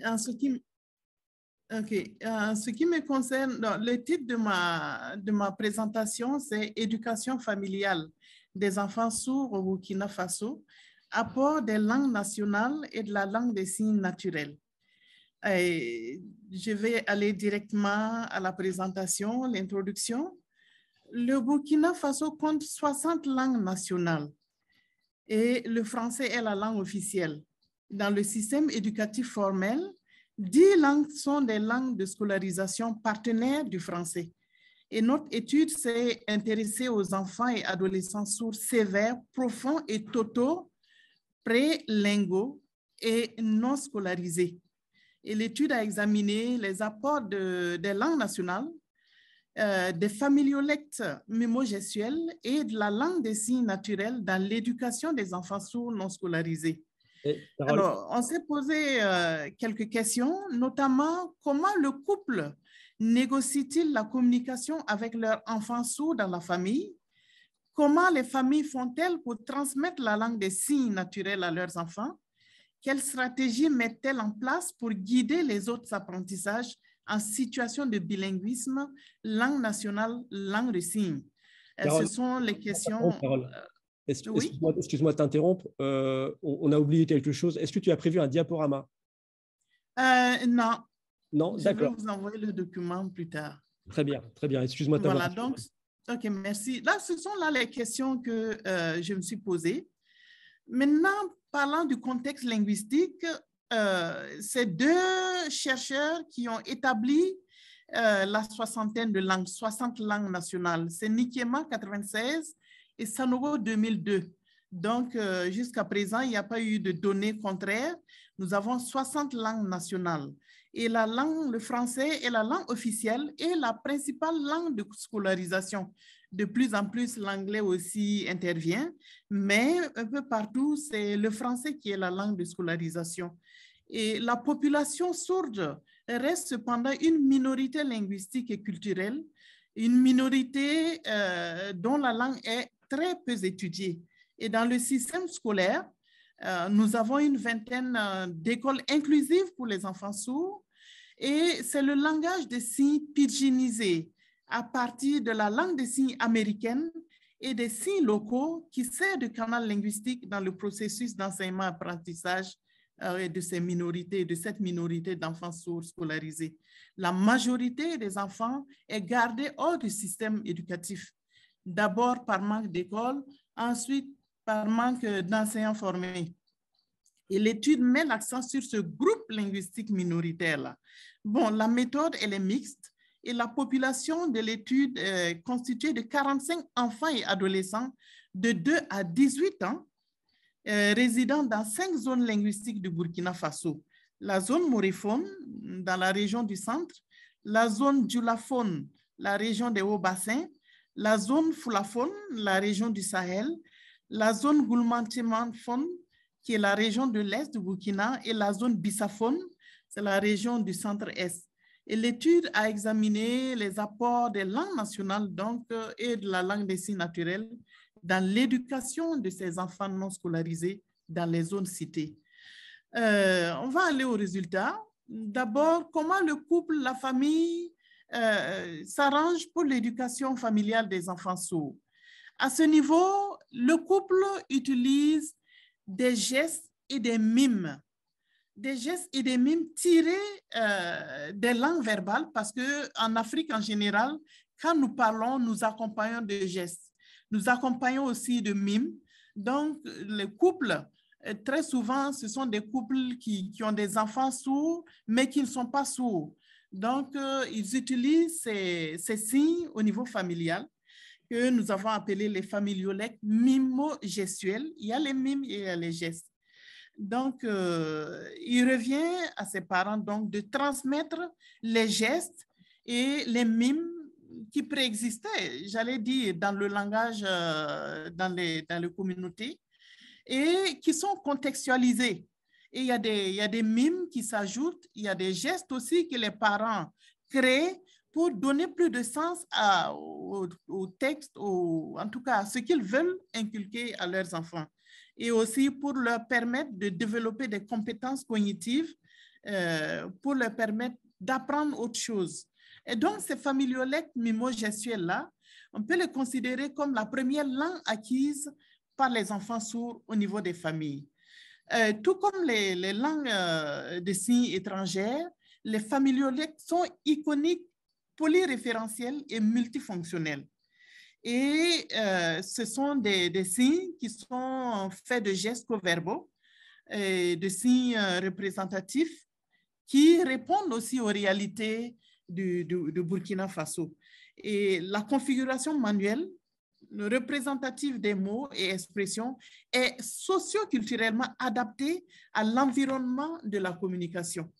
En ce qui, en ce qui me concerne, le titre de ma présentation, c'est Éducation familiale des enfants sourds au Burkina Faso, apport des langues nationales et de la langue des signes naturels. Et je vais aller directement à la présentation, l'introduction. Le Burkina Faso compte 60 langues nationales et le français est la langue officielle. Dans le système éducatif formel, 10 langues sont des langues de scolarisation partenaires du français. Et notre étude s'est intéressée aux enfants et adolescents sourds sévères, profonds et totaux, prélinguaux et non scolarisés. Et l'étude a examiné les apports des langues nationales, des familiolectes mémogestuels et de la langue des signes naturels dans l'éducation des enfants sourds non scolarisés. Alors, on s'est posé quelques questions, notamment comment le couple négocie-t-il la communication avec leurs enfants sourds dans la famille? Comment les familles font-elles pour transmettre la langue des signes naturels à leurs enfants? Quelles stratégies mettent-elles en place pour guider les autres apprentissages en situation de bilinguisme, langue nationale, langue de signes? Ce sont les questions. Oui? Excuse-moi de t'interrompre. On a oublié quelque chose. Est-ce que tu as prévu un diaporama? Non. Non, d'accord. Je vais vous envoyer le document plus tard. Très bien, très bien. Excuse-moi de t'avoir. Voilà, donc, OK, merci. Là, ce sont là les questions que je me suis posées. Maintenant, parlant du contexte linguistique, c'est deux chercheurs qui ont établi la soixantaine de langues, 60 langues nationales. C'est Nikiema 96 et Sanogo 2002. Donc, jusqu'à présent, il n'y a pas eu de données contraires. Nous avons 60 langues nationales. Et la langue, le français est la langue officielle et la principale langue de scolarisation. De plus en plus, l'anglais aussi intervient, mais un peu partout, c'est le français qui est la langue de scolarisation. Et la population sourde reste cependant une minorité linguistique et culturelle, une minorité dont la langue est très peu étudiée. Et dans le système scolaire, nous avons une vingtaine d'écoles inclusives pour les enfants sourds et c'est le langage des signes pidginisé à partir de la langue des signes américaine et des signes locaux qui sert de canal linguistique dans le processus d'enseignement-apprentissage de ces minorités, de cette minorité d'enfants sourds scolarisés. La majorité des enfants est gardée hors du système éducatif, d'abord par manque d'école, ensuite par manque d'enseignants formés. Et l'étude met l'accent sur ce groupe linguistique minoritaire-là. Bon, la méthode, elle est mixte et la population de l'étude est constituée de 45 enfants et adolescents de 2 à 18 ans résidant dans 5 zones linguistiques du Burkina Faso. La zone moriphone, dans la région du centre, la zone djulaphone, la région des hauts-bassins, la zone foulaphone, la région du Sahel, la zone goulmantimanphone, qui est la région de l'Est du Burkina, et la zone bissaphone, c'est la région du centre-Est. Et l'étude a examiné les apports des langues nationales donc, et de la langue des signes naturels dans l'éducation de ces enfants non scolarisés dans les zones citées. On va aller aux résultats. D'abord, comment le couple, la famille s'arrange pour l'éducation familiale des enfants sourds. À ce niveau, le couple utilise des gestes et des mimes. Des gestes et des mimes tirés des langues verbales parce qu'en Afrique en général, quand nous parlons, nous accompagnons de gestes. Nous accompagnons aussi de mimes. Donc, les couples, très souvent, ce sont des couples qui ont des enfants sourds, mais qui ne sont pas sourds. Donc, ils utilisent ces signes au niveau familial que nous avons appelés les familiolectes mimo-gestuels. Il y a les mimes et il y a les gestes. Donc, il revient à ses parents donc, de transmettre les gestes et les mimes qui préexistaient, j'allais dire, dans le langage, dans les communautés, et qui sont contextualisés. Et il y a des mimes qui s'ajoutent, il y a des gestes aussi que les parents créent pour donner plus de sens au texte, en tout cas à ce qu'ils veulent inculquer à leurs enfants. Et aussi pour leur permettre de développer des compétences cognitives pour leur permettre d'apprendre autre chose. Et donc, ces familiolectes mimo-gestuels-là, on peut les considérer comme la première langue acquise par les enfants sourds au niveau des familles. Tout comme les langues de signes étrangères, les familiolectes sont iconiques, polyréférentiels et multifonctionnels. Et ce sont des signes qui sont faits de gestes co-verbaux, de signes représentatifs qui répondent aussi aux réalités de Burkina Faso. Et la configuration manuelle représentative des mots et expressions est socio-culturellement adaptée à l'environnement de la communication.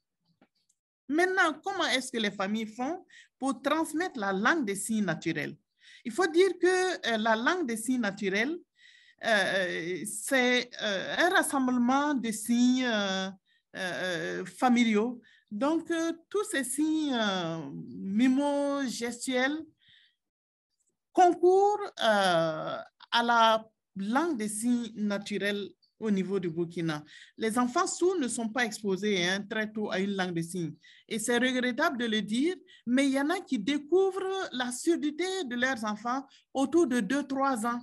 Maintenant, comment est-ce que les familles font pour transmettre la langue des signes naturels? Il faut dire que la langue des signes naturels, c'est un rassemblement de signes familiaux. Donc, tous ces signes mimo-gestuels concourent à la langue des signes naturels au niveau du Burkina. Les enfants sourds ne sont pas exposés très tôt à une langue de signes. Et c'est regrettable de le dire, mais il y en a qui découvrent la surdité de leurs enfants autour de 2-3 ans.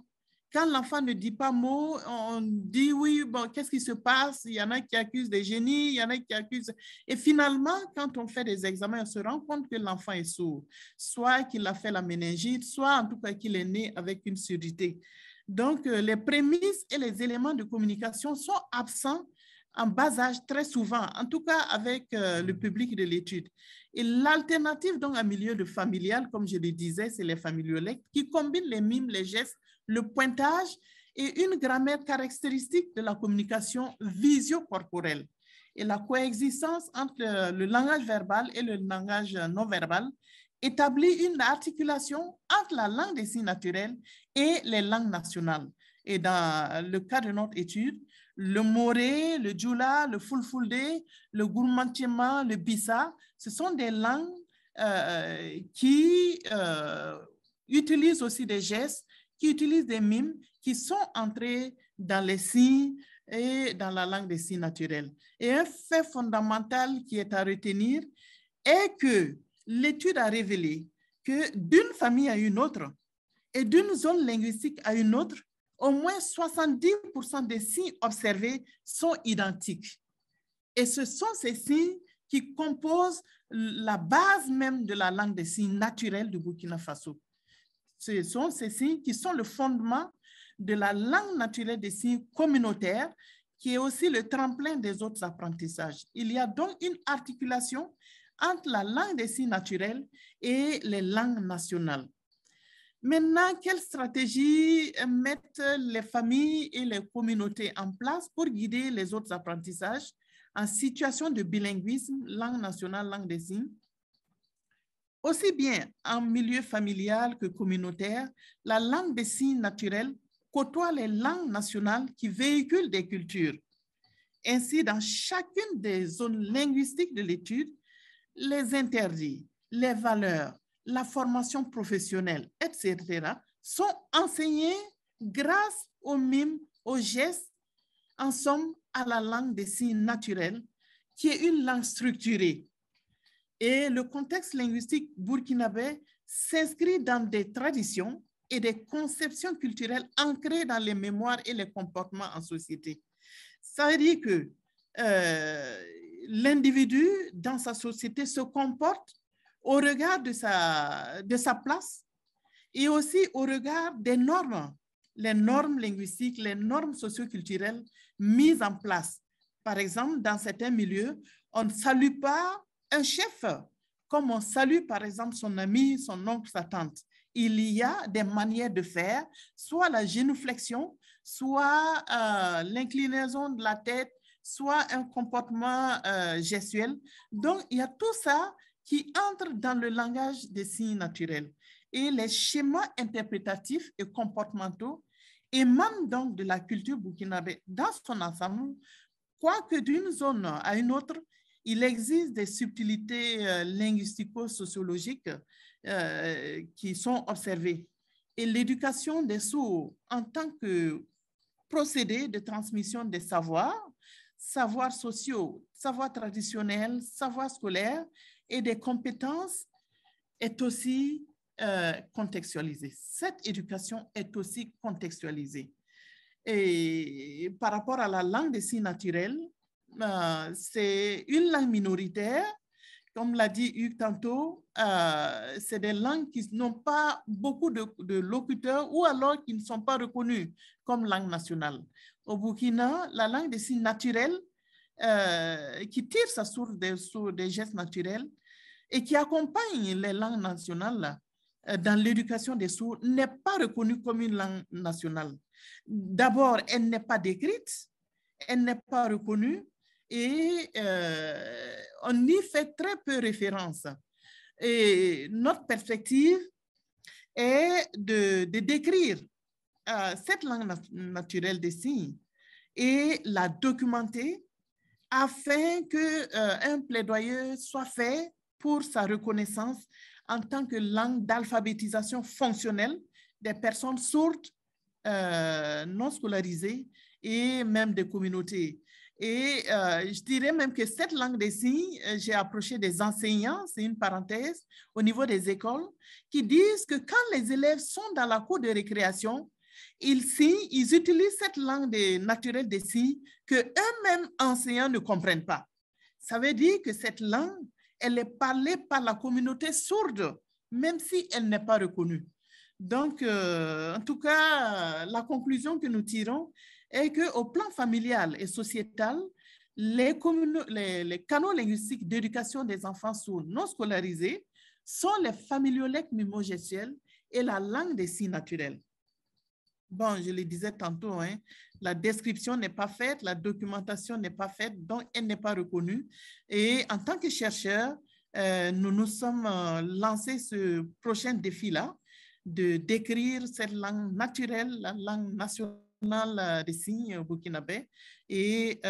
Quand l'enfant ne dit pas mot, on dit oui, bon, qu'est-ce qui se passe? Il y en a qui accusent des génies, il y en a qui accusent... Et finalement, quand on fait des examens, on se rend compte que l'enfant est sourd. Soit qu'il a fait la méningite, soit en tout cas qu'il est né avec une surdité. Donc, les prémices et les éléments de communication sont absents en bas âge très souvent, en tout cas avec le public de l'étude. Et l'alternative donc à milieu de familial, comme je le disais, c'est les familiolectes qui combinent les mimes, les gestes, le pointage et une grammaire caractéristique de la communication visio-corporelle. Et la coexistence entre le langage verbal et le langage non verbal établit une articulation entre la langue des signes naturels et les langues nationales. Et dans le cas de notre étude, le moré, le djoula, le fulfulde, le gourmandchema, le bissa, ce sont des langues qui utilisent aussi des gestes, qui utilisent des mimes, qui sont entrés dans les signes et dans la langue des signes naturels. Et un fait fondamental qui est à retenir est que l'étude a révélé que d'une famille à une autre et d'une zone linguistique à une autre, au moins 70% des signes observés sont identiques. Et ce sont ces signes qui composent la base même de la langue des signes naturelle du Burkina Faso. Ce sont ces signes qui sont le fondement de la langue naturelle des signes communautaires, qui est aussi le tremplin des autres apprentissages. Il y a donc une articulation entre la langue des signes naturels et les langues nationales. Maintenant, quelle stratégie mettent les familles et les communautés en place pour guider les autres apprentissages en situation de bilinguisme, langue nationale, langue des signes? Aussi bien en milieu familial que communautaire, la langue des signes naturels côtoie les langues nationales qui véhiculent des cultures. Ainsi, dans chacune des zones linguistiques de l'étude, les interdits, les valeurs, la formation professionnelle, etc., sont enseignés grâce aux mimes, aux gestes, en somme, à la langue des signes naturels, qui est une langue structurée. Et le contexte linguistique burkinabé s'inscrit dans des traditions et des conceptions culturelles ancrées dans les mémoires et les comportements en société. Ça veut dire que l'individu dans sa société se comporte au regard de sa place et aussi au regard des normes, les normes linguistiques, les normes socioculturelles mises en place. Par exemple, dans certains milieux, on ne salue pas un chef comme on salue par exemple son ami, son oncle, sa tante. Il y a des manières de faire, soit la génuflexion, soit l'inclinaison de la tête, soit un comportement gestuel. Donc, il y a tout ça qui entre dans le langage des signes naturels. Et les schémas interprétatifs et comportementaux émanent donc de la culture burkinabé dans son ensemble, quoique d'une zone à une autre, il existe des subtilités linguistico-sociologiques qui sont observées. Et l'éducation des sourds en tant que procédé de transmission des savoirs, savoirs sociaux, savoirs traditionnels, savoirs scolaires et des compétences est aussi contextualisée. Cette éducation est aussi contextualisée. Et par rapport à la langue des signes naturels, c'est une langue minoritaire. Comme l'a dit Hugues tantôt, c'est des langues qui n'ont pas beaucoup de locuteurs ou alors qui ne sont pas reconnues comme langue nationale. Au Burkina, la langue des signes naturels, qui tire sa source des gestes naturels et qui accompagne les langues nationales dans l'éducation des sourds, n'est pas reconnue comme une langue nationale. D'abord, elle n'est pas décrite, elle n'est pas reconnue et on y fait très peu référence. Et notre perspective est de décrire cette langue naturelle des signes et la documenter afin qu'un plaidoyer soit fait pour sa reconnaissance en tant que langue d'alphabétisation fonctionnelle des personnes sourdes, non scolarisées et même des communautés. Et je dirais même que cette langue des signes, j'ai approché des enseignants, c'est une parenthèse, au niveau des écoles, qui disent que quand les élèves sont dans la cour de récréation, ils utilisent cette langue naturelle des signes que eux-mêmes enseignants ne comprennent pas. Ça veut dire que cette langue, elle est parlée par la communauté sourde, même si elle n'est pas reconnue. Donc, en tout cas, la conclusion que nous tirons est qu'au plan familial et sociétal, les canaux linguistiques d'éducation des enfants sourds non scolarisés sont les familiolèques mimogestuels et la langue des signes naturels. Bon, je le disais tantôt, hein, la description n'est pas faite, la documentation n'est pas faite, donc elle n'est pas reconnue. Et en tant que chercheurs, nous nous sommes lancés ce prochain défi-là, de décrire cette langue naturelle, la langue nationale des signes burkinabé, et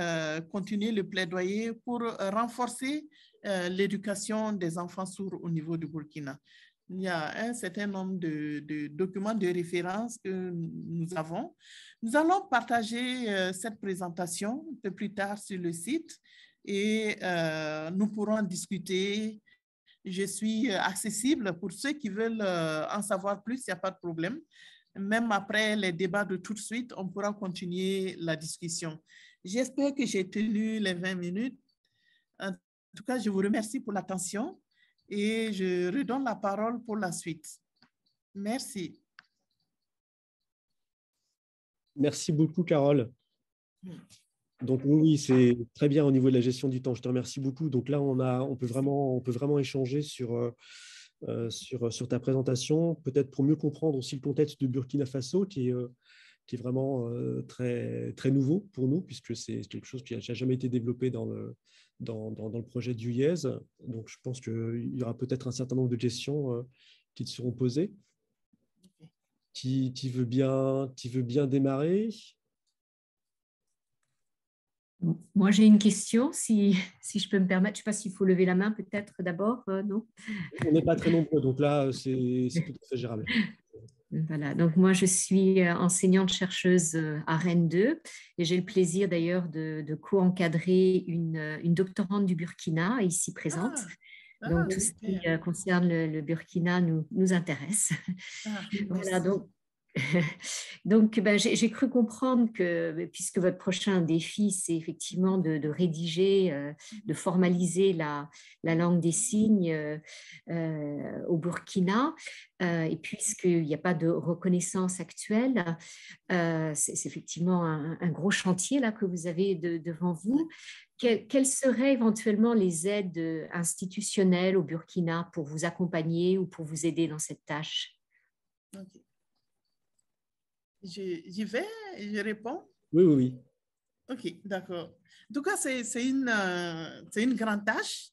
continuer le plaidoyer pour renforcer l'éducation des enfants sourds au niveau du Burkina. Il y a un certain nombre de documents de référence que nous avons. Nous allons partager cette présentation un peu plus tard sur le site et nous pourrons en discuter. Je suis accessible pour ceux qui veulent en savoir plus, il n'y a pas de problème. Même après les débats de tout de suite, on pourra continuer la discussion. J'espère que j'ai tenu les 20 minutes. En tout cas, je vous remercie pour l'attention et je redonne la parole pour la suite. Merci. Merci beaucoup, Carole. Donc oui, c'est très bien au niveau de la gestion du temps. Je te remercie beaucoup. Donc là, on peut vraiment échanger sur ta présentation, peut-être pour mieux comprendre aussi le contexte du Burkina Faso, qui est vraiment très, très nouveau pour nous, puisque c'est quelque chose qui n'a jamais été développé dans le projet du UIES. Donc je pense qu'il y aura peut-être un certain nombre de questions qui te seront posées. Qui veut bien démarrer? Moi, j'ai une question, si je peux me permettre. Je ne sais pas s'il faut lever la main peut-être d'abord, non? On n'est pas très nombreux, donc là, c'est tout à fait gérable. Voilà, donc moi, je suis enseignante-chercheuse à Rennes 2 et j'ai le plaisir d'ailleurs de co-encadrer une doctorante du Burkina ici présente. Donc, tout ce qui concerne le Burkina nous intéresse. Voilà, donc, j'ai cru comprendre que, puisque votre prochain défi, c'est effectivement de rédiger, de formaliser la langue des signes au Burkina, et puisqu'il n'y a pas de reconnaissance actuelle, c'est effectivement un gros chantier là, que vous avez devant vous. Quelles seraient éventuellement les aides institutionnelles au Burkina pour vous accompagner ou pour vous aider dans cette tâche? Okay. J'y vais, je réponds. Oui. Ok, d'accord. En tout cas, c'est une grande tâche.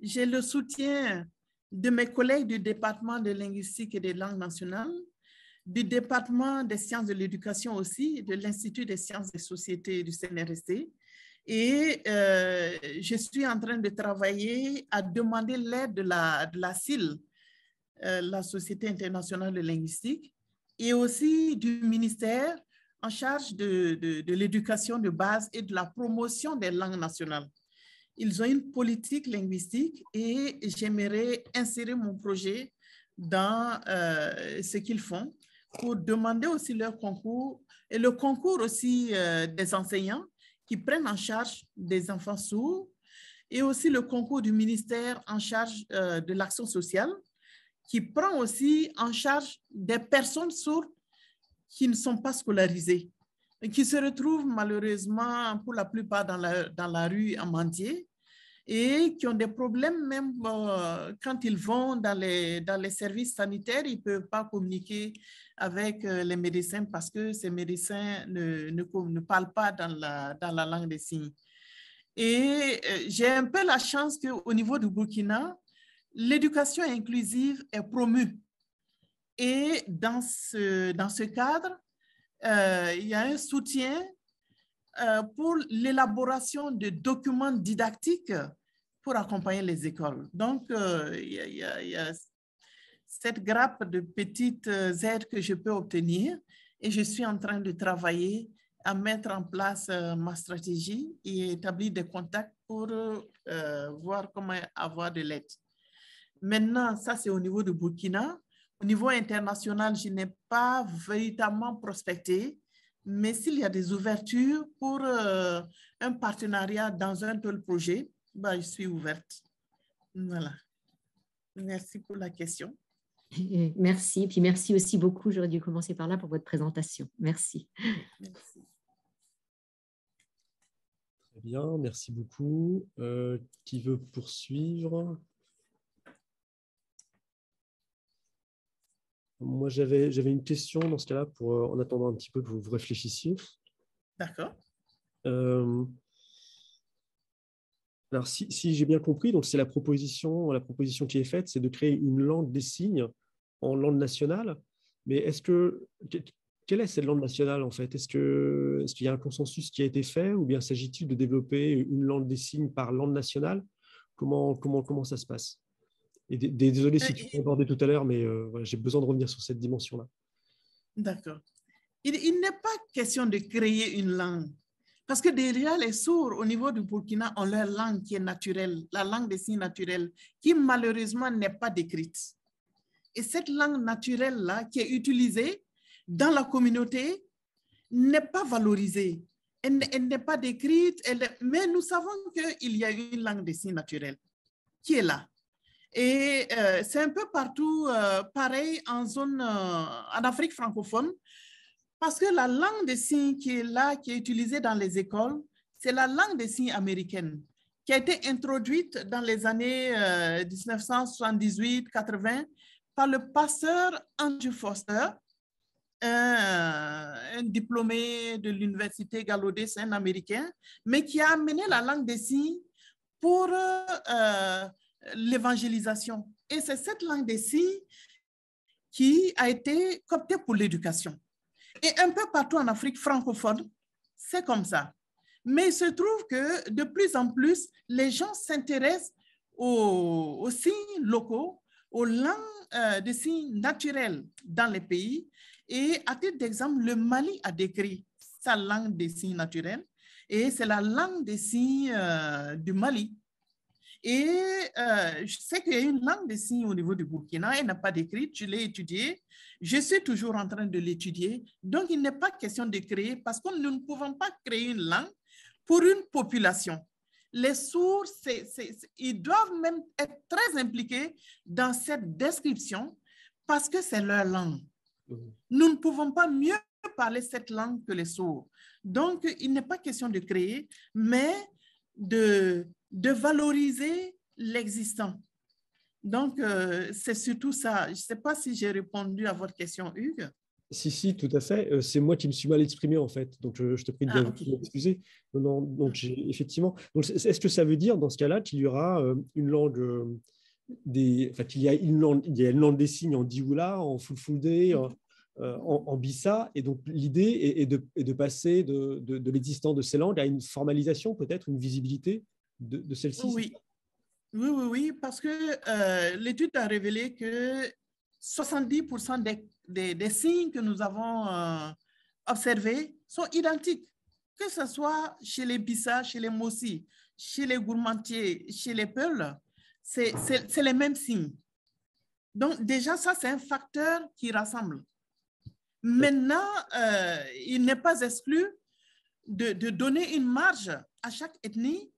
J'ai le soutien de mes collègues du département de linguistique et des langues nationales, du département des sciences de l'éducation aussi, de l'Institut des sciences des sociétés du CNRST. Et je suis en train de travailler à demander l'aide de la SIL, la Société internationale de linguistique, et aussi du ministère en charge de l'éducation de base et de la promotion des langues nationales. Ils ont une politique linguistique et j'aimerais insérer mon projet dans ce qu'ils font pour demander aussi leur concours et le concours aussi des enseignants qui prennent en charge des enfants sourds et aussi le concours du ministère en charge de l'action sociale qui prend aussi en charge des personnes sourdes qui ne sont pas scolarisées et qui se retrouvent malheureusement pour la plupart dans la rue à mendier et qui ont des problèmes même quand ils vont dans les services sanitaires, ils ne peuvent pas communiquer avec les médecins parce que ces médecins ne parlent pas dans la langue des signes. Et j'ai un peu la chance qu'au niveau du Burkina, l'éducation inclusive est promue. Et dans ce cadre, il y a un soutien pour l'élaboration de documents didactiques pour accompagner les écoles. Donc, il y a cette grappe de petites aides que je peux obtenir et je suis en train de travailler à mettre en place ma stratégie et établir des contacts pour voir comment avoir de l'aide. Maintenant, ça c'est au niveau du Burkina. Au niveau international, je n'ai pas véritablement prospecté, mais s'il y a des ouvertures pour un partenariat dans un tel projet, ben, je suis ouverte. Voilà. Merci pour la question. Merci. Et puis merci aussi beaucoup, j'aurais dû commencer par là pour votre présentation. Merci. Merci. Très bien, merci beaucoup. Qui veut poursuivre? Moi, j'avais une question dans ce cas-là, en attendant un petit peu que vous réfléchissiez. D'accord. Alors, si j'ai bien compris, donc c'est la proposition qui est faite, c'est de créer une langue des signes en langue nationale. Mais quelle est cette langue nationale en fait? Est-ce qu'il y a un consensus qui a été fait ou bien s'agit-il de développer une langue des signes par langue nationale? Comment ça se passe? Et désolé si tu l'as abordé tout à l'heure, mais voilà, j'ai besoin de revenir sur cette dimension-là. D'accord. Il n'est pas question de créer une langue. Parce que déjà, les sourds au niveau du Burkina ont leur langue qui est naturelle, la langue des signes naturelle, qui malheureusement n'est pas décrite. Et cette langue naturelle-là, qui est utilisée dans la communauté, n'est pas valorisée. Elle n'est pas décrite, mais nous savons qu'il y a une langue des signes naturelle qui est là. Et c'est un peu partout pareil en Afrique francophone, parce que la langue des signes qui est là, qui est utilisée dans les écoles, c'est la langue des signes américaine, qui a été introduite dans les années 1978-80 par le pasteur Andrew Foster, un diplômé de l'université Gallaudet, c'est un Américain, mais qui a amené la langue des signes pour l'évangélisation. Et c'est cette langue des signes qui a été cooptée pour l'éducation. Et un peu partout en Afrique francophone, c'est comme ça. Mais il se trouve que de plus en plus, les gens s'intéressent aux signes locaux, aux langues de signes naturelles dans les pays. Et à titre d'exemple, le Mali a décrit sa langue des signes naturels et c'est la langue des signes du Mali. Et je sais qu'il y a une langue des signes au niveau du Burkina, elle n'a pas d'écrite, je l'ai étudiée, je suis toujours en train de l'étudier. Donc, il n'est pas question de créer, parce que nous ne pouvons pas créer une langue pour une population. Les sourds, ils doivent même être très impliqués dans cette description parce que c'est leur langue. Nous ne pouvons pas mieux parler cette langue que les sourds. Donc, il n'est pas question de créer, mais de valoriser l'existant. Donc, c'est surtout ça. Je ne sais pas si j'ai répondu à votre question, Hugues. Si, tout à fait. C'est moi qui me suis mal exprimé, en fait. Donc, je te prie de bien m'excuser. Non, donc, effectivement. Est-ce que ça veut dire, dans ce cas-là, qu'il y aura une langue il y a une langue des signes en Dioula, en Fulfulde, en Bissa, et donc l'idée est de passer de l'existence de ces langues à une formalisation, peut-être, une visibilité de celle-ci. Oui, parce que l'étude a révélé que 70% des signes que nous avons observés sont identiques, que ce soit chez les Bissa, chez les Mossi, chez les Gourmandiers, chez les Peuls, c'est les mêmes signes. Donc, déjà, ça, c'est un facteur qui rassemble. Maintenant, il n'est pas exclu de donner une marge à chaque ethnie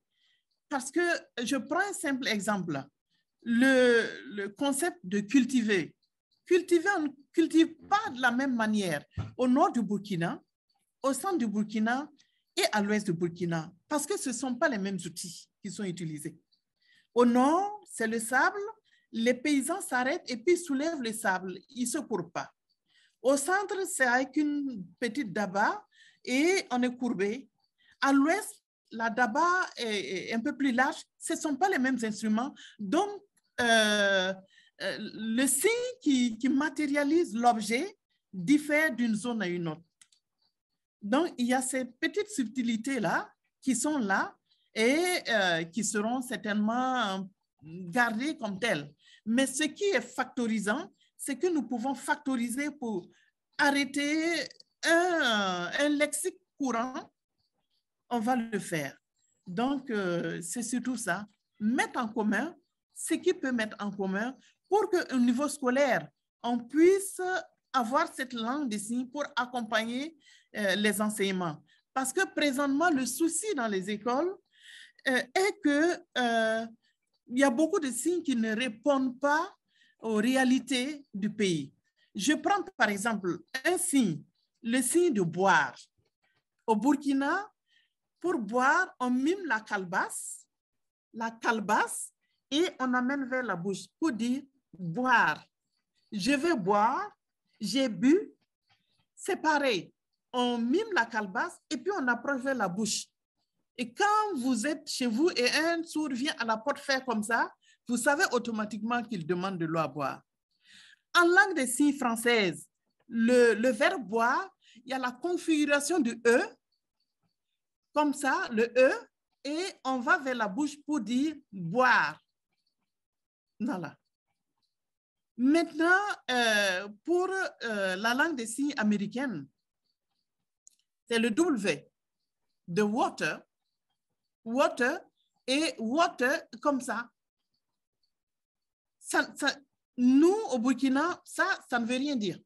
parce que je prends un simple exemple. Le concept de cultiver. Cultiver, on ne cultive pas de la même manière au nord du Burkina, au centre du Burkina et à l'ouest du Burkina parce que ce ne sont pas les mêmes outils qui sont utilisés. Au nord, c'est le sable, les paysans s'arrêtent et puis soulèvent le sable, ils ne se courent pas. Au centre, c'est avec une petite daba et on est courbé. À l'ouest, la daba est un peu plus large. Ce ne sont pas les mêmes instruments. Donc, le signe qui matérialise l'objet diffère d'une zone à une autre. Donc, il y a ces petites subtilités-là qui sont là et qui seront certainement gardées comme telles. Mais ce qui est factorisant, c'est que nous pouvons factoriser pour arrêter un lexique courant, on va le faire. Donc, c'est surtout ça. Mettre en commun ce qui peut mettre en commun pour qu'au niveau scolaire, on puisse avoir cette langue des signes pour accompagner les enseignements. Parce que présentement, le souci dans les écoles est que il y a beaucoup de signes qui ne répondent pas aux réalités du pays. Je prends par exemple un signe, le signe de boire. Au Burkina, pour boire, on mime la calebasse, et on amène vers la bouche pour dire boire. Je vais boire, j'ai bu, c'est pareil. On mime la calebasse et puis on approche vers la bouche. Et quand vous êtes chez vous et un sourd vient à la porte faire comme ça, vous savez automatiquement qu'il demande de l'eau à boire. En langue des signes française, le verbe boire, il y a la configuration du E, comme ça, le E, et on va vers la bouche pour dire boire. Voilà. Maintenant, pour la langue des signes américaine, c'est le W de water, et water comme ça. Nous, au Burkina, ça ne veut rien dire.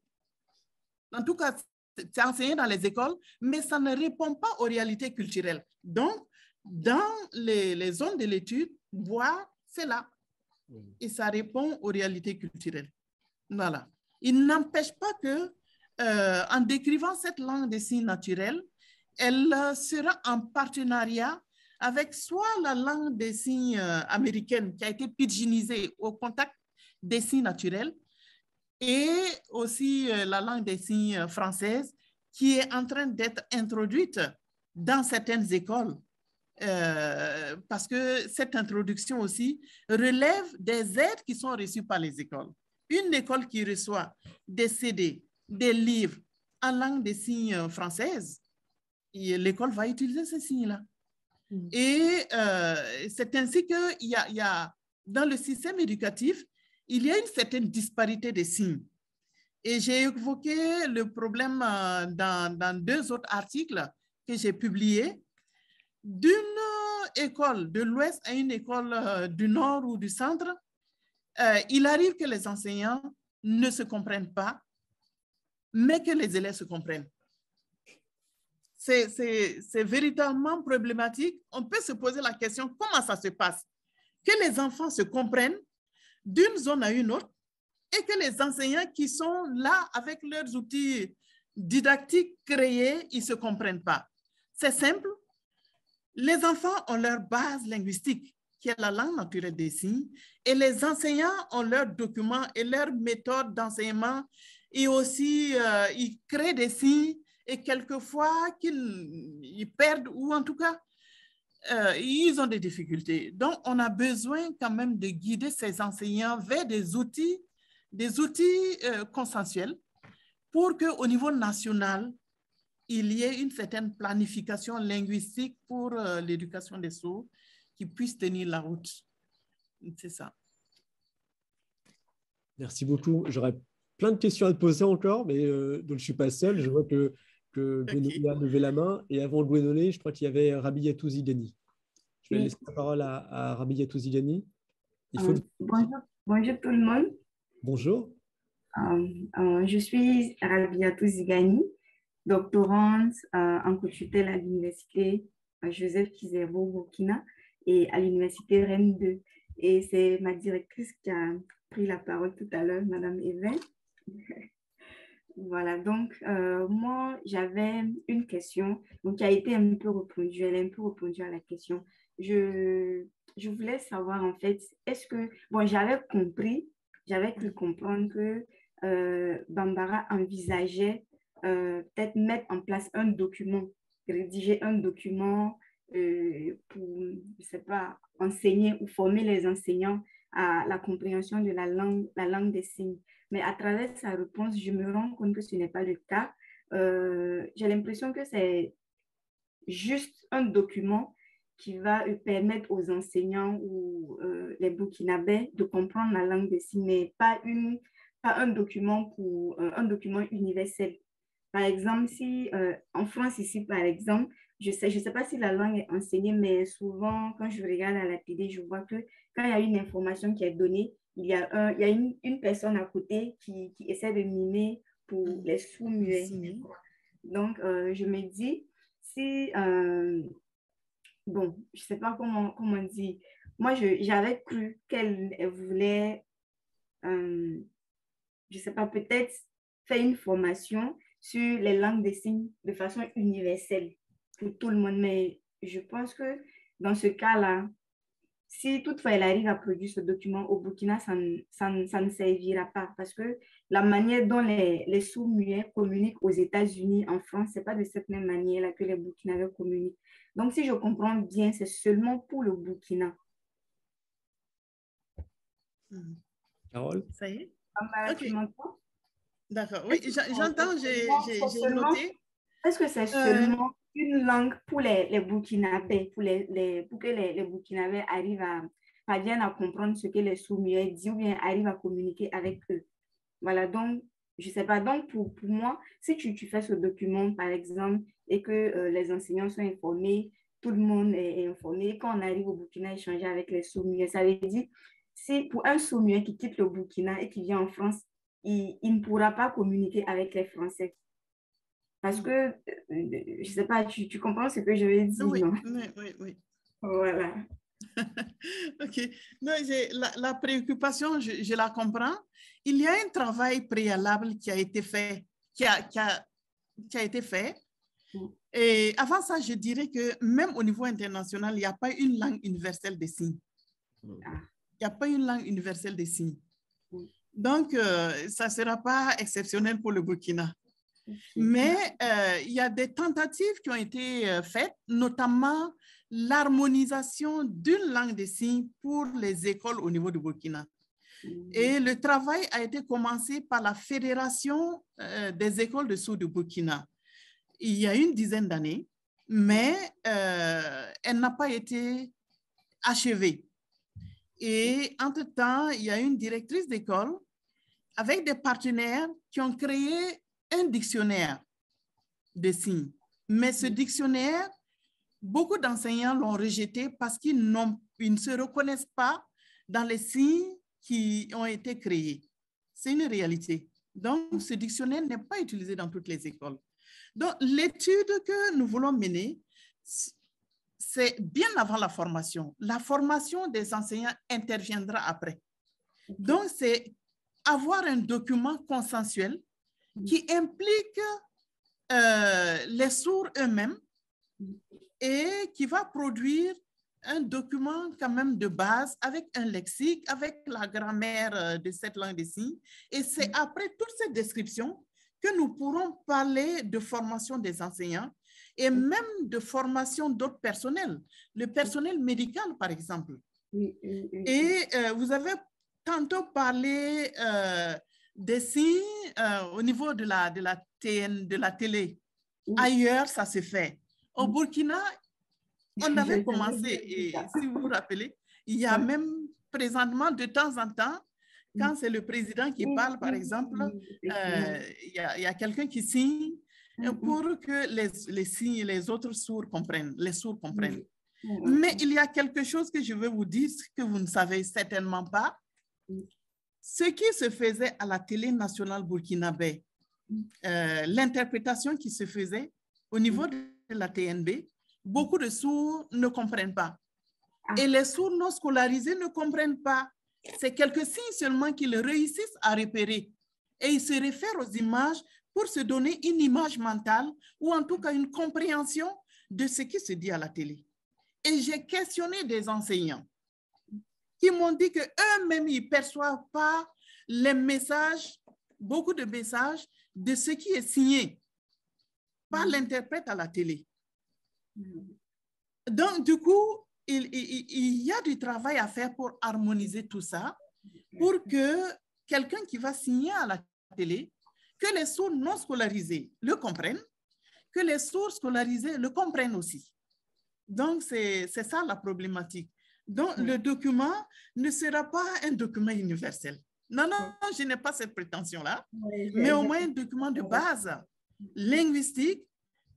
En tout cas, c'est enseigné dans les écoles, mais ça ne répond pas aux réalités culturelles. Donc, dans les zones de l'étude, boire, c'est là. Et ça répond aux réalités culturelles. Voilà. Il n'empêche pas que, en décrivant cette langue des signes naturels, elle sera en partenariat avec soit la langue des signes américaine qui a été pidginisée au contact des signes naturels et aussi la langue des signes française qui est en train d'être introduite dans certaines écoles. Parce que cette introduction aussi relève des aides qui sont reçues par les écoles. Une école qui reçoit des CD, des livres en langue des signes française, l'école va utiliser ces signes-là. Et c'est ainsi qu'il y a, dans le système éducatif, il y a une certaine disparité des signes. Et j'ai évoqué le problème dans 2 autres articles que j'ai publiés. D'une école de l'Ouest à une école du Nord ou du Centre, il arrive que les enseignants ne se comprennent pas, mais que les élèves se comprennent. C'est véritablement problématique. On peut se poser la question, comment ça se passe? Que les enfants se comprennent d'une zone à une autre et que les enseignants qui sont là avec leurs outils didactiques créés, ils ne se comprennent pas. C'est simple. Les enfants ont leur base linguistique, qui est la langue naturelle des signes, et les enseignants ont leurs documents et leurs méthodes d'enseignement, et aussi ils créent des signes, et quelquefois qu'ils perdent, ou en tout cas, ils ont des difficultés. Donc, on a besoin quand même de guider ces enseignants vers des outils consensuels pour qu'au niveau national, il y ait une certaine planification linguistique pour l'éducation des sourds qui puisse tenir la route. C'est ça. Merci beaucoup. J'aurais plein de questions à te poser encore, mais donc je ne suis pas seul. Je vois que que Gwenolé a levé la main. Et avant Gwenolé, je crois qu'il y avait Rabiatou Zigani. Je vais laisser la parole à Rabiatou Zigani. Bonjour tout le monde. Bonjour. Je suis Rabiatou Zigani, doctorante en co-tutelle à l'université Joseph Kizerbo Burkina et à l'université Rennes 2. Et c'est ma directrice qui a pris la parole tout à l'heure, Madame Even. Voilà, donc moi j'avais une question donc, qui a été un peu répondue, elle a un peu répondu à la question. Je voulais savoir en fait, est-ce que, bon, j'avais cru comprendre que Bambara envisageait peut-être mettre en place un document, rédiger un document pour, je sais pas, enseigner ou former les enseignants à la compréhension de la langue des signes. Mais à travers sa réponse, je me rends compte que ce n'est pas le cas. J'ai l'impression que c'est juste un document qui va permettre aux enseignants ou les Burkinabés de comprendre la langue des signes, mais pas un document un document universel. Par exemple, si en France ici, par exemple, je sais pas si la langue est enseignée, mais souvent, quand je regarde à la télé, je vois que quand il y a une information qui est donnée, il y a une personne à côté qui essaie de mimer pour les sourds-muets. Donc, je me dis, si, bon, je ne sais pas comment dire, moi, j'avais cru qu'elle voulait, je ne sais pas, peut-être faire une formation sur les langues des signes de façon universelle pour tout le monde. Mais je pense que dans ce cas-là, si toutefois elle arrive à produire ce document au Burkina, ça ne servira pas parce que la manière dont les sourds-muets communiquent aux États-Unis, en France, ce n'est pas de cette même manière-là que les Burkinabés communiquent. Donc, si je comprends bien, c'est seulement pour le Burkina. Carole? Ça y est? Tu m'entends? D'accord, oui, j'entends, j'ai noté. Est-ce que c'est seulement une langue pour les Burkinabés, pour que les Burkinabés parviennent à comprendre ce que les sourds-muets disent ou bien arrivent à communiquer avec eux? Voilà, donc, je ne sais pas. Donc, pour moi, si tu fais ce document, par exemple, et que les enseignants sont informés, tout le monde est informé, et quand on arrive au Burkina à échanger avec les sourds-muets, ça veut dire, si pour un sourd-muet qui quitte le Burkina et qui vient en France, il ne pourra pas communiquer avec les Français. Parce que, je ne sais pas, tu comprends ce que je veux dire, oui, non? Oui. Voilà. OK. Non, la préoccupation, je la comprends. Il y a un travail préalable qui a été fait, qui a été fait. Et avant ça, je dirais que même au niveau international, il n'y a pas une langue universelle des signes. Il n'y a pas une langue universelle des signes. Donc, ça ne sera pas exceptionnel pour le Burkina. Mais il y a des tentatives qui ont été faites, notamment l'harmonisation d'une langue des signes pour les écoles au niveau du Burkina. Et le travail a été commencé par la Fédération des écoles de sourds du Burkina il y a une dizaine d'années, mais elle n'a pas été achevée. Et entre-temps, il y a une directrice d'école avec des partenaires qui ont créé un dictionnaire de signes. Mais ce dictionnaire, beaucoup d'enseignants l'ont rejeté parce qu'ils ne se reconnaissent pas dans les signes qui ont été créés. C'est une réalité. Donc, ce dictionnaire n'est pas utilisé dans toutes les écoles. Donc, l'étude que nous voulons mener, c'est bien avant la formation. La formation des enseignants interviendra après. Donc, c'est avoir un document consensuel qui implique les sourds eux-mêmes et qui va produire un document quand même de base avec un lexique, avec la grammaire de cette langue des signes. Et c'est après toutes ces descriptions que nous pourrons parler de formation des enseignants et même de formation d'autres personnels, le personnel médical par exemple. Et vous avez tantôt parlé des signes au niveau de la télé. Ailleurs, ça se fait. Au Burkina, on avait commencé, et si vous vous rappelez, il y a même présentement de temps en temps, quand c'est le président qui parle, par exemple, il y a quelqu'un qui signe pour que les autres sourds comprennent, les sourds comprennent. Mais il y a quelque chose que je veux vous dire que vous ne savez certainement pas. Ce qui se faisait à la télé nationale burkinabé, l'interprétation qui se faisait au niveau de la TNB, beaucoup de sourds ne comprennent pas. Et les sourds non scolarisés ne comprennent pas. C'est quelques signes seulement qu'ils réussissent à repérer. Et ils se réfèrent aux images pour se donner une image mentale ou en tout cas une compréhension de ce qui se dit à la télé. Et j'ai questionné des enseignants qui m'ont dit qu'eux-mêmes, ils ne perçoivent pas les messages, beaucoup de messages de ce qui est signé par l'interprète à la télé. Donc, du coup, il y a du travail à faire pour harmoniser tout ça, pour que quelqu'un qui va signer à la télé, que les sourds non scolarisés le comprennent, que les sourds scolarisés le comprennent aussi. Donc, c'est ça la problématique. Donc, le document ne sera pas un document universel. Non, non, je n'ai pas cette prétention-là, mais au moins un document de base linguistique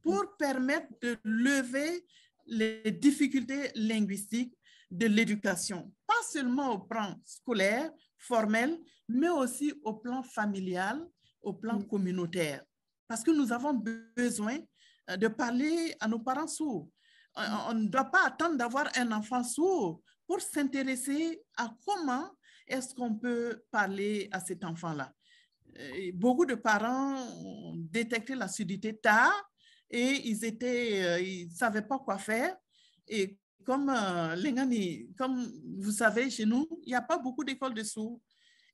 pour permettre de lever les difficultés linguistiques de l'éducation, pas seulement au plan scolaire, formel, mais aussi au plan familial, au plan communautaire. Parce que nous avons besoin de parler à nos parents sourds. On ne doit pas attendre d'avoir un enfant sourd pour s'intéresser à comment est-ce qu'on peut parler à cet enfant-là. Beaucoup de parents ont détecté la surdité tard et ils ne savaient pas quoi faire. Et comme comme vous savez, chez nous, il n'y a pas beaucoup d'écoles de sourds.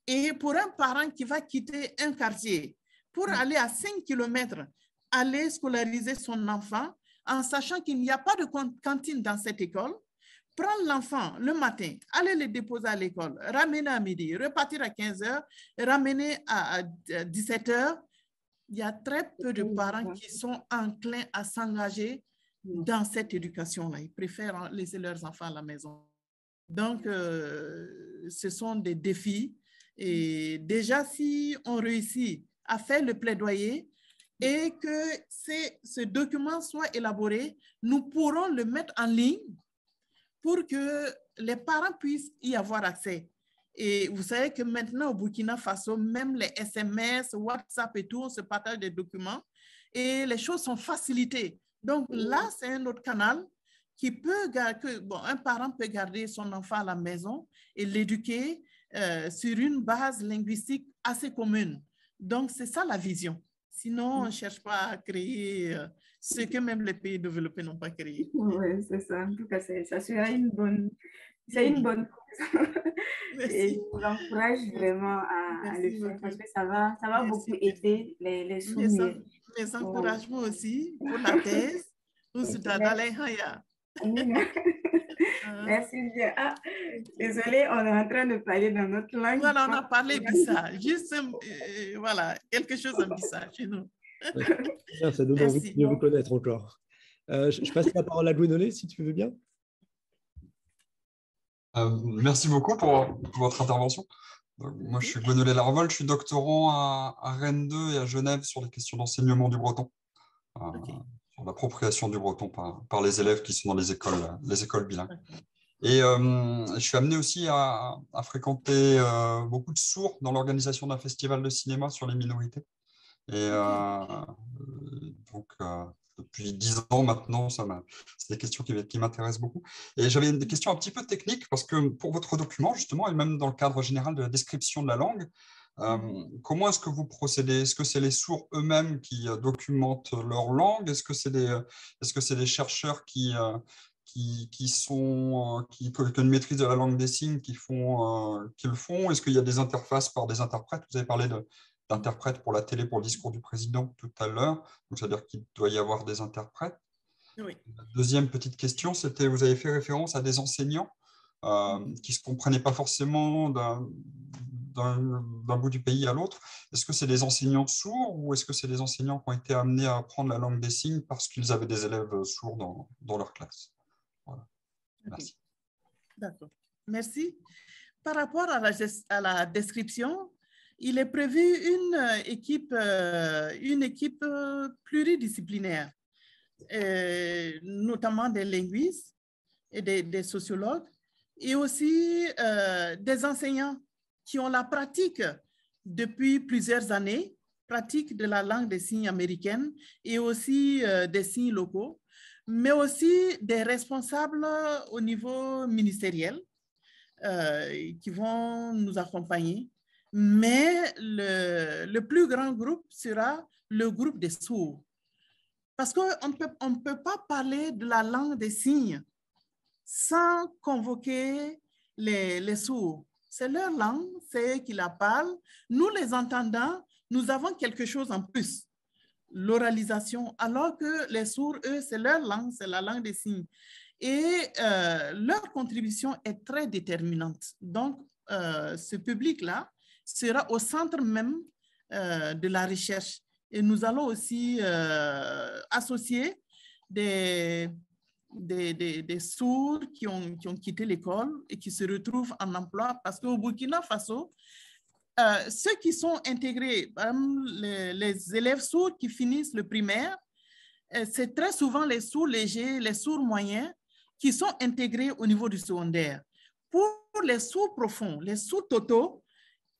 Et pour un parent qui va quitter un quartier pour aller à 5 km, aller scolariser son enfant, en sachant qu'il n'y a pas de cantine dans cette école, prendre l'enfant le matin, aller le déposer à l'école, ramener à midi, repartir à 15 h, ramener à 17 h, il y a très peu de parents qui sont enclins à s'engager dans cette éducation-là. Ils préfèrent laisser leurs enfants à la maison. Donc, ce sont des défis. Et déjà, si on réussit à faire le plaidoyer et que ce document soit élaboré, nous pourrons le mettre en ligne pour que les parents puissent y avoir accès. Et vous savez que maintenant, au Burkina Faso, même les SMS, WhatsApp et tout, on se partage des documents et les choses sont facilitées. Donc là, c'est un autre canal qui peut garder, un parent peut garder son enfant à la maison et l'éduquer sur une base linguistique assez commune. Donc, c'est ça la vision. Sinon, on ne cherche pas à créer ce que même les pays développés n'ont pas créé. Oui, c'est ça. En tout cas, ça serait une bonne cause. Et je vous encourage vraiment à le faire parce que ça va beaucoup aider les sourds. Mes encouragements aussi pour la thèse. Merci bien. Désolée, on est en train de parler dans notre langue. Voilà, on a parlé bissa. Juste, voilà, quelque chose en bissa chez nous. Ça donne envie de mieux vous connaître encore. Je passe la parole à Gwénolé, si tu veux bien. Merci beaucoup pour votre intervention. Moi, je suis Gwénolé Larvol, je suis doctorant à Rennes 2 et à Genève sur les questions d'enseignement du breton, sur l'appropriation du breton par les élèves qui sont dans les écoles bilingues. Et je suis amené aussi à fréquenter beaucoup de sourds dans l'organisation d'un festival de cinéma sur les minorités. Et donc, depuis 10 ans maintenant, c'est des questions qui m'intéressent beaucoup. Et j'avais des questions un petit peu techniques, parce que pour votre document, justement, et même dans le cadre général de la description de la langue, comment est-ce que vous procédez? Est-ce que c'est les sourds eux-mêmes qui documentent leur langue? Est-ce que c'est des chercheurs qui ont une maîtrise de la langue des signes qui le font? Est-ce qu'il y a des interfaces par des interprètes? Vous avez parlé d'interprètes pour la télé, pour le discours du président tout à l'heure. Donc, c'est-à-dire qu'il doit y avoir des interprètes. Oui. La deuxième petite question, c'était, vous avez fait référence à des enseignants qui ne se comprenaient pas forcément d'un bout du pays à l'autre. Est-ce que c'est des enseignants sourds ou est-ce que c'est des enseignants qui ont été amenés à apprendre la langue des signes parce qu'ils avaient des élèves sourds dans leur classe? Voilà. Merci. D'accord. Merci. Par rapport à la description, il est prévu une équipe pluridisciplinaire, notamment des linguistes et des sociologues, et aussi des enseignants qui ont la pratique depuis plusieurs années, pratique de la langue des signes américaine et aussi des signes locaux, mais aussi des responsables au niveau ministériel qui vont nous accompagner. Mais le plus grand groupe sera le groupe des sourds. Parce qu'on ne peut pas parler de la langue des signes sans convoquer les sourds. C'est leur langue, c'est eux qui la parlent. Nous, les entendants, nous avons quelque chose en plus, l'oralisation, alors que les sourds, eux, c'est leur langue, c'est la langue des signes. Et leur contribution est très déterminante. Donc, ce public-là sera au centre même de la recherche. Et nous allons aussi associer des sourds qui ont quitté l'école et qui se retrouvent en emploi, parce qu'au Burkina Faso, ceux qui sont intégrés, les élèves sourds qui finissent le primaire, c'est très souvent les sourds légers, les sourds moyens qui sont intégrés au niveau du secondaire. Pour les sourds profonds, les sourds totaux,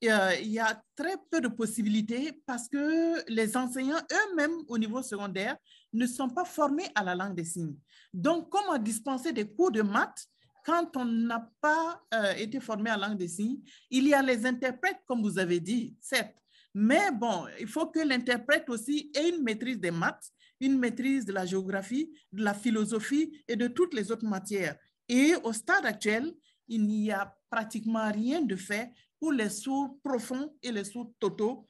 il y a très peu de possibilités parce que les enseignants eux-mêmes au niveau secondaire ne sont pas formés à la langue des signes. Donc, comment dispenser des cours de maths quand on n'a pas été formé à la langue des signes? Il y a les interprètes, comme vous avez dit, certes, mais bon, il faut que l'interprète aussi ait une maîtrise des maths, une maîtrise de la géographie, de la philosophie et de toutes les autres matières. Et au stade actuel, il n'y a pratiquement rien de fait pour les sourds profonds et les sourds totaux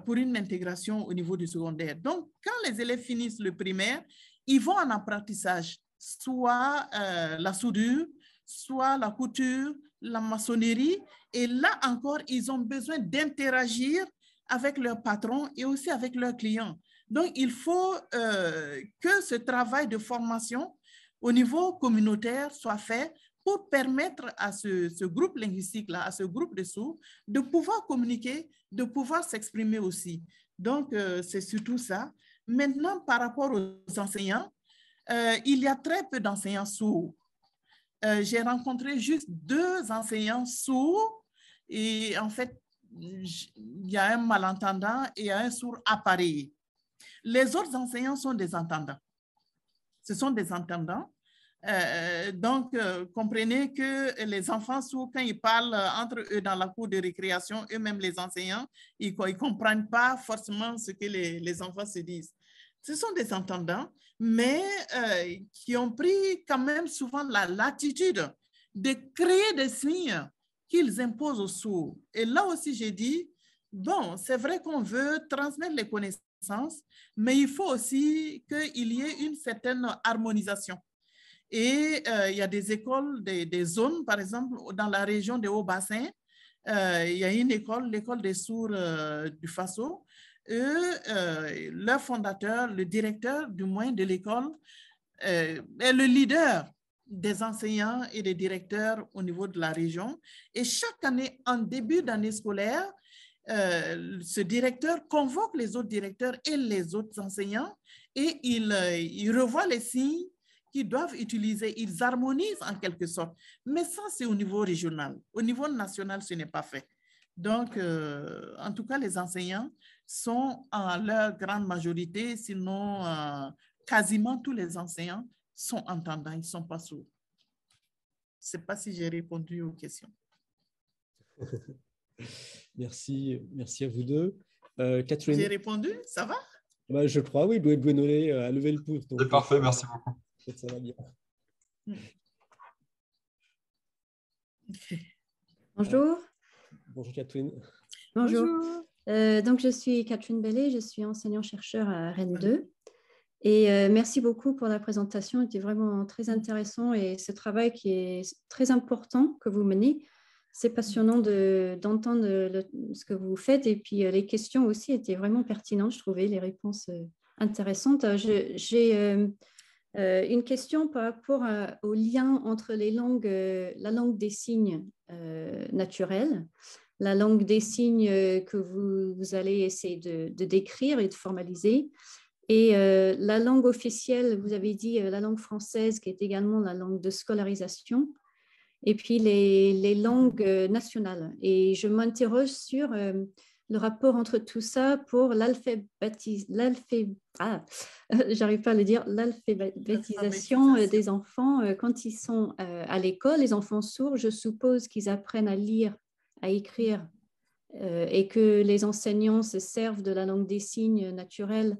pour une intégration au niveau du secondaire. Donc, quand les élèves finissent le primaire, ils vont en apprentissage, soit la soudure, soit la couture, la maçonnerie. Et là encore, ils ont besoin d'interagir avec leurs patrons et aussi avec leurs clients. Donc, il faut que ce travail de formation au niveau communautaire soit fait pour permettre à ce groupe linguistique-là, à ce groupe de sourds, de pouvoir communiquer, de pouvoir s'exprimer aussi. Donc, c'est surtout ça. Maintenant, par rapport aux enseignants, il y a très peu d'enseignants sourds. J'ai rencontré juste 2 enseignants sourds et en fait, il y a un malentendant et un sourd appareillé. Les autres enseignants sont des entendants. Ce sont des entendants. Donc, comprenez que les enfants sourds, quand ils parlent entre eux dans la cour de récréation, eux-mêmes les enseignants, ils ne comprennent pas forcément ce que les enfants se disent. Ce sont des entendants, mais qui ont pris quand même souvent la latitude de créer des signes qu'ils imposent aux sourds. Et là aussi, j'ai dit, bon, c'est vrai qu'on veut transmettre les connaissances, mais il faut aussi qu'il y ait une certaine harmonisation. Et il y a des écoles, des zones, par exemple, dans la région des Hauts-Bassins, il y a une école, l'école des sourds du Faso. Leur fondateur, le directeur du moins de l'école, est le leader des enseignants et des directeurs au niveau de la région. Et chaque année, en début d'année scolaire, ce directeur convoque les autres directeurs et les autres enseignants et il revoit les signes qu'ils doivent utiliser. Ils harmonisent en quelque sorte. Mais ça, c'est au niveau régional. Au niveau national, ce n'est pas fait. Donc, en tout cas, les enseignants sont en leur grande majorité, sinon quasiment tous les enseignants sont entendants, ils ne sont pas sourds. Je ne sais pas si j'ai répondu aux questions. Merci à vous deux. Catherine. J'ai répondu, ça va? Bah, je crois, oui, Gwenolé a levé le pouce. C'est parfait, merci beaucoup. Ça va bien. Bonjour. Bonjour Catherine. Bonjour. Donc, je suis Catherine Bellet, je suis enseignant-chercheur à Rennes 2. Et merci beaucoup pour la présentation, c'était vraiment très intéressant et ce travail qui est très important que vous menez. C'est passionnant d'entendre ce que vous faites et puis les questions aussi étaient vraiment pertinentes, je trouvais les réponses intéressantes. J'ai une question par rapport au lien entre les langues, la langue des signes naturelle la langue des signes que vous allez essayer de décrire et de formaliser. Et la langue officielle, vous avez dit la langue française, qui est également la langue de scolarisation, et puis les langues nationales. Et je m'interroge sur le rapport entre tout ça pour j'arrive pas à le dire, l'alphabétisation des enfants quand ils sont à l'école. Les enfants sourds, je suppose qu'ils apprennent à lire, à écrire, et que les enseignants se servent de la langue des signes naturelle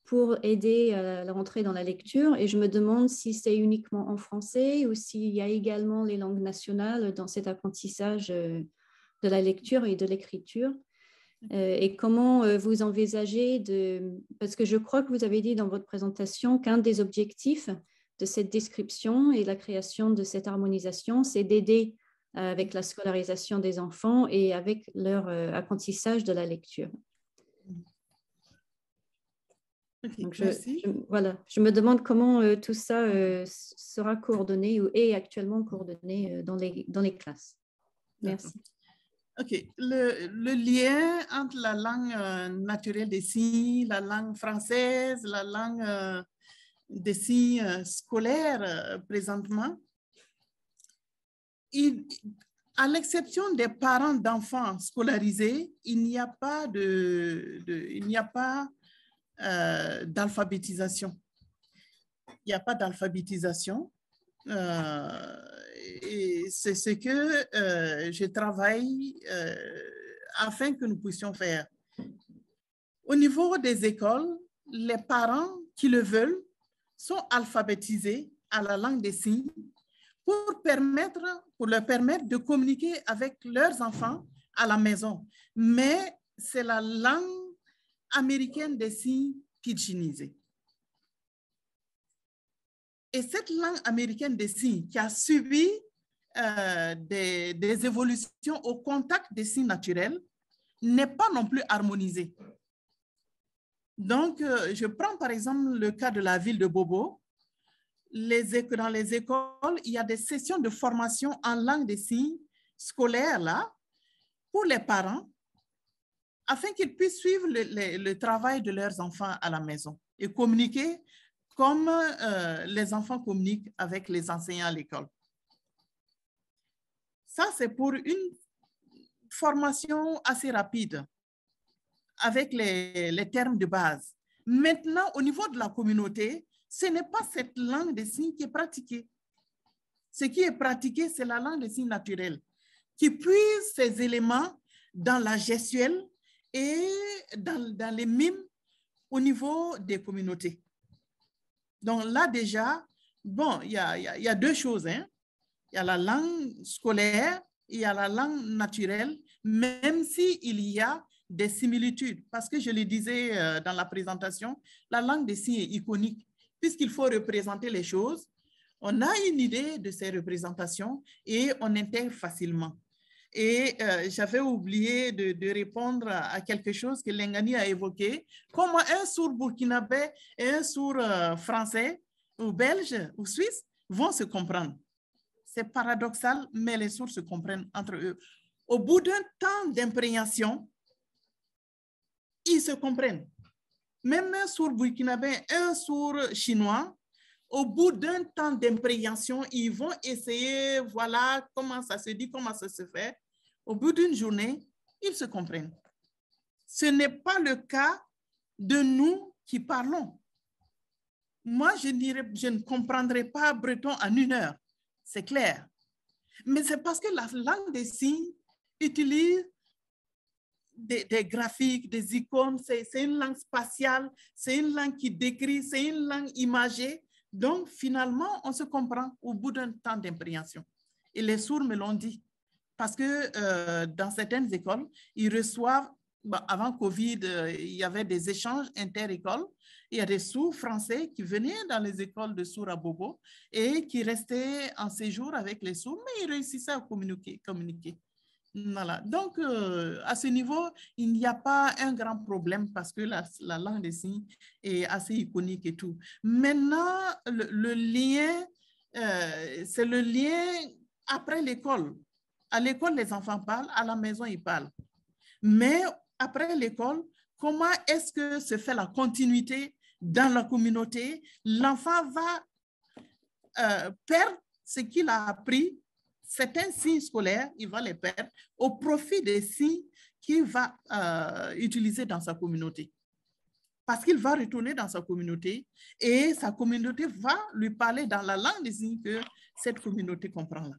pour aider à la rentrée dans la lecture. Et je me demande si c'est uniquement en français ou s'il y a également les langues nationales dans cet apprentissage de la lecture et de l'écriture. Et comment vous envisagez parce que je crois que vous avez dit dans votre présentation qu'un des objectifs de cette description et la création de cette harmonisation, c'est d'aider avec la scolarisation des enfants et avec leur apprentissage de la lecture. Okay, donc je me demande comment tout ça sera coordonné ou est actuellement coordonné dans les classes. Merci. OK. Le lien entre la langue naturelle des signes, la langue française, la langue des signes scolaires présentement, à l'exception des parents d'enfants scolarisés, il n'y a pas d'alphabétisation. Il n'y a pas d'alphabétisation. Et c'est ce que je travaille afin que nous puissions faire. Au niveau des écoles, les parents qui le veulent sont alphabétisés à la langue des signes pour leur permettre de communiquer avec leurs enfants à la maison. Mais c'est la langue américaine des signes pidginisée. Et cette langue américaine des signes qui a subi des évolutions au contact des signes naturels n'est pas non plus harmonisée. Donc, je prends par exemple le cas de la ville de Bobo. Dans les écoles, il y a des sessions de formation en langue des signes scolaires là, pour les parents, afin qu'ils puissent suivre le travail de leurs enfants à la maison et communiquer comme les enfants communiquent avec les enseignants à l'école. Ça, c'est pour une formation assez rapide avec les termes de base. Maintenant, au niveau de la communauté, ce n'est pas cette langue des signes qui est pratiquée. Ce qui est pratiqué, c'est la langue des signes naturelle, qui puise ces éléments dans la gestuelle et dans les mimes au niveau des communautés. Donc là déjà, bon, il y a deux choses. Hein. Il y a la langue scolaire et il y a la langue naturelle, même s'il y a des similitudes. Parce que je le disais dans la présentation, la langue des signes est iconique. Puisqu'il faut représenter les choses, on a une idée de ces représentations et on intègre facilement. Et j'avais oublié de répondre à quelque chose que Lengani a évoqué. Comment un sourd burkinabé et un sourd français ou belge ou suisse vont se comprendre. C'est paradoxal, mais les sourds se comprennent entre eux. Au bout d'un temps d'imprégnation, ils se comprennent. Même un sourd burkinabé, un sourd chinois, au bout d'un temps d'imprégnation, ils vont essayer, voilà comment ça se dit, comment ça se fait. Au bout d'une journée, ils se comprennent. Ce n'est pas le cas de nous qui parlons. Moi, je ne comprendrai pas breton en 1 heure, c'est clair. Mais c'est parce que la langue des signes utilise des graphiques, des icônes, c'est une langue spatiale, c'est une langue qui décrit, c'est une langue imagée. Donc, finalement, on se comprend au bout d'un temps d'imprégnation. Et les sourds me l'ont dit. Parce que dans certaines écoles, ils reçoivent, avant Covid, il y avait des échanges inter-écoles. Il y a des sourds français qui venaient dans les écoles de sourds à Bobo et qui restaient en séjour avec les sourds, mais ils réussissaient à communiquer. Voilà. Donc, à ce niveau, il n'y a pas un grand problème parce que la langue des signes est assez iconique et tout. Maintenant, le lien, c'est le lien après l'école. À l'école, les enfants parlent, à la maison, ils parlent. Mais après l'école, comment est-ce que se fait la continuité dans la communauté? L'enfant va perdre ce qu'il a appris, certains signes scolaires, il va les perdre au profit des signes qu'il va utiliser dans sa communauté. Parce qu'il va retourner dans sa communauté et sa communauté va lui parler dans la langue des signes que cette communauté comprend là.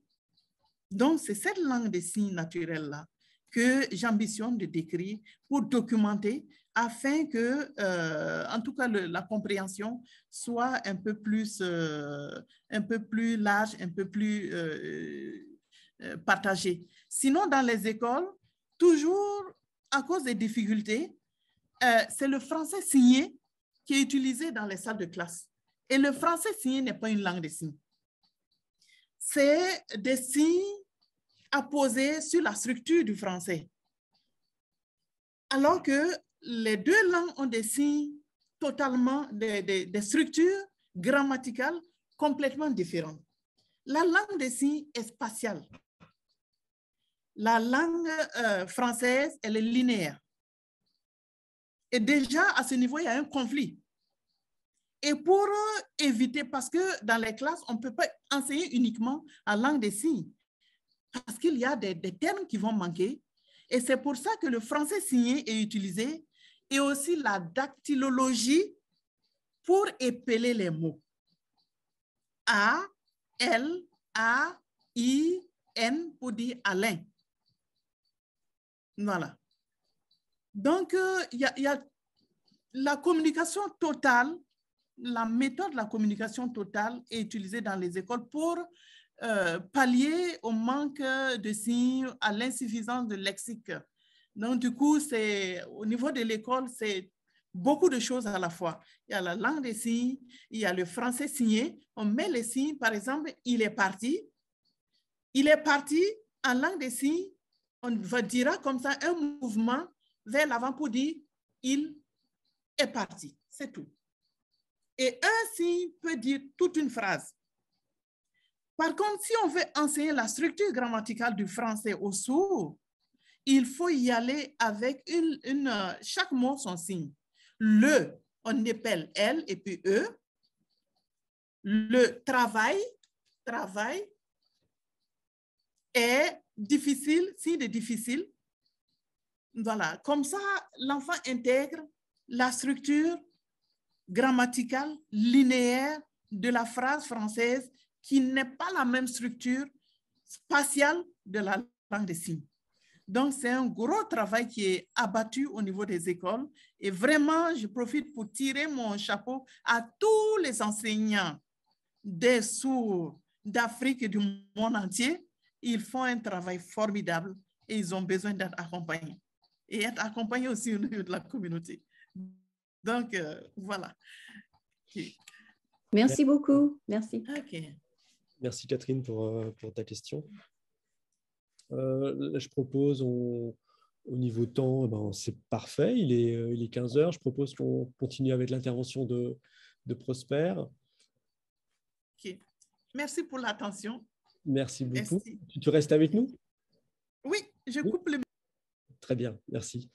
Donc, c'est cette langue des signes naturelle-là que j'ambitionne de décrire pour documenter afin que, en tout cas, la compréhension soit un peu plus large, un peu plus partagée. Sinon, dans les écoles, toujours à cause des difficultés, c'est le français signé qui est utilisé dans les salles de classe. Et le français signé n'est pas une langue des signes. C'est des signes apposés sur la structure du français. Alors que les deux langues ont des signes totalement, des structures grammaticales complètement différentes. La langue des signes est spatiale. La langue française, elle est linéaire. Et déjà, à ce niveau, il y a un conflit. Et pour éviter, parce que dans les classes, on ne peut pas enseigner uniquement la langue des signes, parce qu'il y a des termes qui vont manquer. Et c'est pour ça que le français signé est utilisé, et aussi la dactylologie pour épeler les mots. A, L, A, I, N pour dire Alain. Voilà. Donc, il y a la communication totale, la méthode de la communication totale est utilisée dans les écoles pour pallier au manque de signes, à l'insuffisance de lexique. Donc, du coup, au niveau de l'école, c'est beaucoup de choses à la fois. Il y a la langue des signes, il y a le français signé. On met les signes, par exemple, il est parti. Il est parti en langue des signes. On dira comme ça un mouvement vers l'avant pour dire il est parti. C'est tout. Et un signe peut dire toute une phrase. Par contre, si on veut enseigner la structure grammaticale du français aux sourds, il faut y aller avec chaque mot son signe. Le, on épelle L et puis E. Le travail est difficile, signe de difficile. Voilà, comme ça, l'enfant intègre la structure grammaticale linéaire de la phrase française qui n'est pas la même structure spatiale de la langue des signes. Donc, c'est un gros travail qui est abattu au niveau des écoles. Et vraiment, je profite pour tirer mon chapeau à tous les enseignants des sourds d'Afrique et du monde entier. Ils font un travail formidable et ils ont besoin d'être accompagnés. Et être accompagnés aussi au niveau de la communauté. Donc, voilà. Okay. Merci beaucoup. Merci. Okay. Merci Catherine pour ta question. Je propose, au niveau temps, c'est parfait, il est 15 heures. Je propose qu'on continue avec l'intervention de Prosper. Okay. Merci pour l'attention. Merci beaucoup. Merci. Tu restes avec nous? Oui, je coupe le... Très bien, merci.